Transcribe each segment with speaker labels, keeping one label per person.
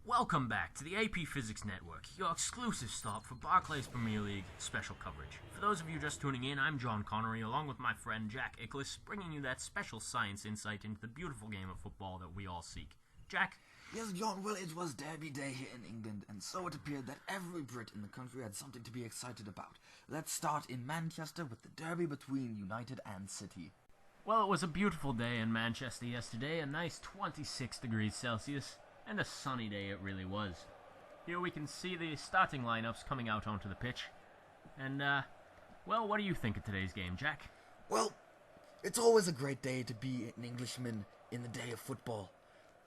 Speaker 1: Welcome back to the AP Physics Network, your exclusive stop for Barclays Premier League special coverage. For those of you just tuning in, I'm John Connery, along with my friend Jack Ickles, bringing you that special science insight into the beautiful game of football that we all seek. Jack?
Speaker 2: Yes, John, well, it was Derby Day here in England, and so it appeared that every Brit in the country had something to be excited about. Let's start in Manchester with the derby between United and City.
Speaker 1: Well, it was a beautiful day in Manchester yesterday, a nice 26 degrees Celsius. And a sunny day it really was. Here we can see the starting lineups coming out onto the pitch. And, well, what do you think of today's game, Jack?
Speaker 2: Well, it's always a great day to be an Englishman in the day of football.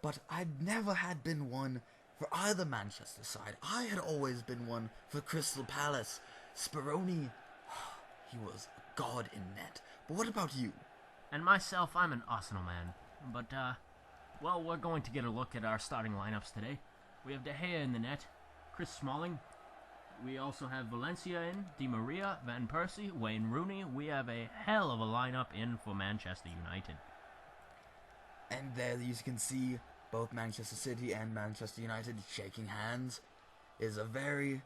Speaker 2: But I'd never had been one for either Manchester side. I had always been one for Crystal Palace. Speroni, he was a god in net. But what about you?
Speaker 1: And myself, I'm an Arsenal man. But, well, we're going to get a look at our starting lineups today. We have De Gea in the net, Chris Smalling. We also have Valencia in, Di Maria, Van Persie, Wayne Rooney. We have a hell of a lineup in for Manchester United.
Speaker 2: And there you can see both Manchester City and Manchester United shaking hands. Is a very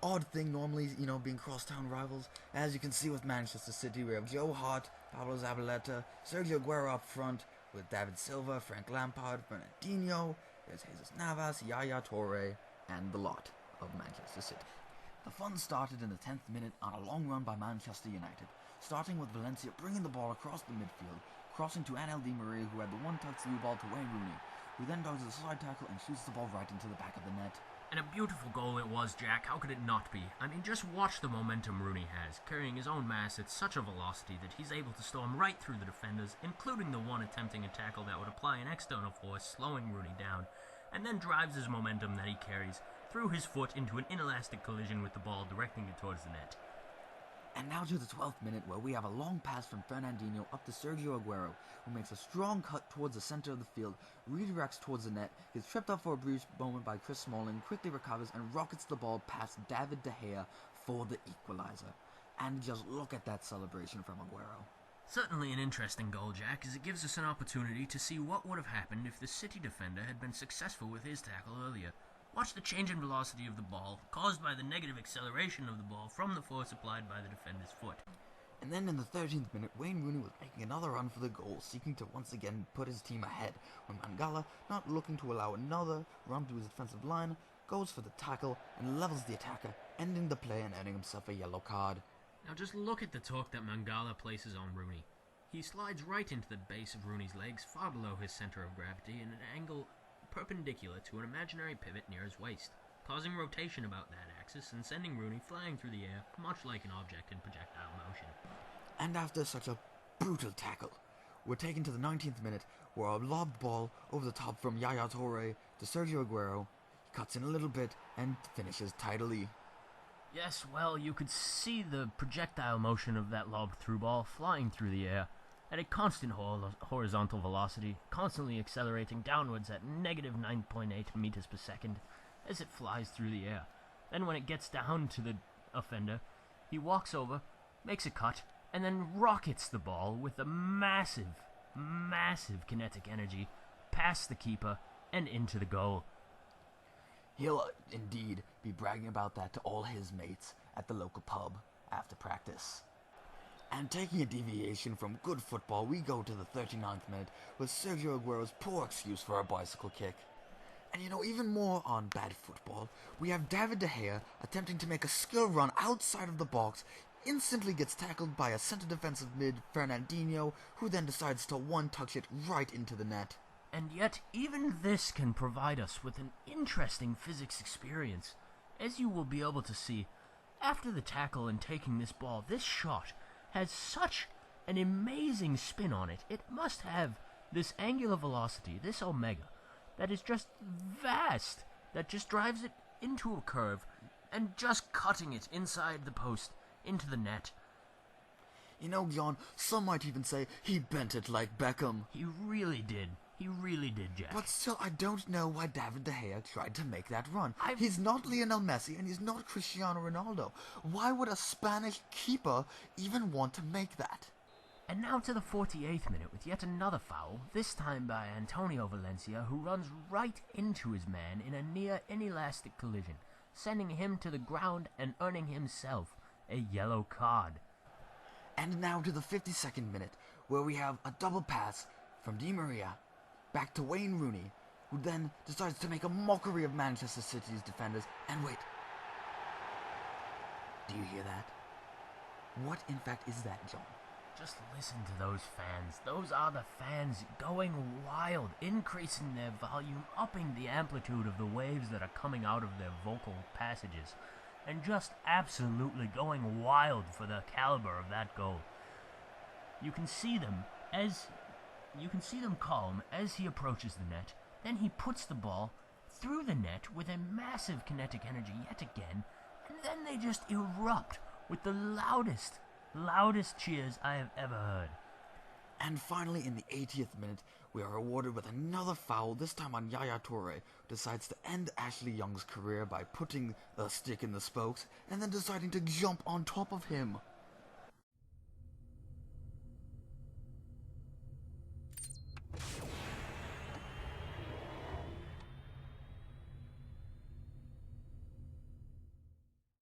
Speaker 2: odd thing normally, being crosstown rivals. As you can see with Manchester City, we have Joe Hart, Pablo Zabaleta, Sergio Aguero up front, with David Silva, Frank Lampard, Fernandinho, there's Jesus Navas, Yaya Toure, and the lot of Manchester City. The fun started in the 10th minute on a long run by Manchester United, starting with Valencia bringing the ball across the midfield, crossing to Angel Di Maria, who had the one-touch through ball to Wayne Rooney, who then does a side tackle and shoots the ball right into the back of the net.
Speaker 1: And a beautiful goal it was, Jack. How could it not be? I mean, just watch the momentum Rooney has, carrying his own mass at such a velocity that he's able to storm right through the defenders, including the one attempting a tackle that would apply an external force, slowing Rooney down, and then drives his momentum that he carries through his foot into an inelastic collision with the ball, directing it towards the net.
Speaker 2: And now to the 12th minute, where we have a long pass from Fernandinho up to Sergio Aguero, who makes a strong cut towards the center of the field, redirects towards the net, gets tripped up for a brief moment by Chris Smalling, quickly recovers and rockets the ball past David De Gea for the equalizer. And just look at that celebration from Aguero.
Speaker 1: Certainly an interesting goal, Jack, as it gives us an opportunity to see what would have happened if the City defender had been successful with his tackle earlier. Watch the change in velocity of the ball, caused by the negative acceleration of the ball from the force applied by the defender's foot.
Speaker 2: And then in the 13th minute, Wayne Rooney was making another run for the goal, seeking to once again put his team ahead, when Mangala, not looking to allow another run through his defensive line, goes for the tackle and levels the attacker, ending the play and earning himself a yellow card.
Speaker 1: Now just look at the torque that Mangala places on Rooney. He slides right into the base of Rooney's legs, far below his center of gravity, in an angle perpendicular to an imaginary pivot near his waist, causing rotation about that axis and sending Rooney flying through the air, much like an object in projectile motion.
Speaker 2: And after such a brutal tackle, we're taken to the 19th minute, where a lobbed ball over the top from Yaya Toure to Sergio Aguero. He cuts in a little bit and finishes tidily.
Speaker 1: Yes, well, you could see the projectile motion of that lobbed through ball flying through the air at a constant horizontal velocity, constantly accelerating downwards at negative 9.8 meters per second as it flies through the air. Then when it gets down to the offender, he walks over, makes a cut, and then rockets the ball with a massive kinetic energy past the keeper and into the goal.
Speaker 2: He'll indeed be bragging about that to all his mates at the local pub after practice. And taking a deviation from good football, we go to the 39th minute with Sergio Aguero's poor excuse for a bicycle kick. And even more on bad football, we have David De Gea attempting to make a skill run outside of the box, instantly gets tackled by a center defensive mid, Fernandinho, who then decides to one-touch it right into the net.
Speaker 1: And yet, even this can provide us with an interesting physics experience. As you will be able to see, after the tackle and taking this ball, this shot has such an amazing spin on it. It must have this angular velocity, this omega, that is just vast, that just drives it into a curve and just cutting it inside the post into the net.
Speaker 2: John, some might even say he bent it like Beckham.
Speaker 1: He really did. He really did, Jack.
Speaker 2: But still, I don't know why David De Gea tried to make that run. He's not Lionel Messi, and he's not Cristiano Ronaldo. Why would a Spanish keeper even want to make that?
Speaker 1: And now to the 48th minute with yet another foul, this time by Antonio Valencia, who runs right into his man in a near inelastic collision, sending him to the ground and earning himself a yellow card.
Speaker 2: And now to the 52nd minute, where we have a double pass from Di Maria back to Wayne Rooney, who then decides to make a mockery of Manchester City's defenders. And wait, do you hear that? What in fact is that, John?
Speaker 1: Just listen to those fans. Those are the fans going wild, increasing their volume, upping the amplitude of the waves that are coming out of their vocal passages, and just absolutely going wild for the caliber of that goal. You can see them calm as he approaches the net. Then he puts the ball through the net with a massive kinetic energy yet again, and then they just erupt with the loudest cheers I have ever heard.
Speaker 2: And finally, in the 80th minute, we are awarded with another foul, this time on Yaya Toure, who decides to end Ashley Young's career by putting a stick in the spokes and then deciding to jump on top of him.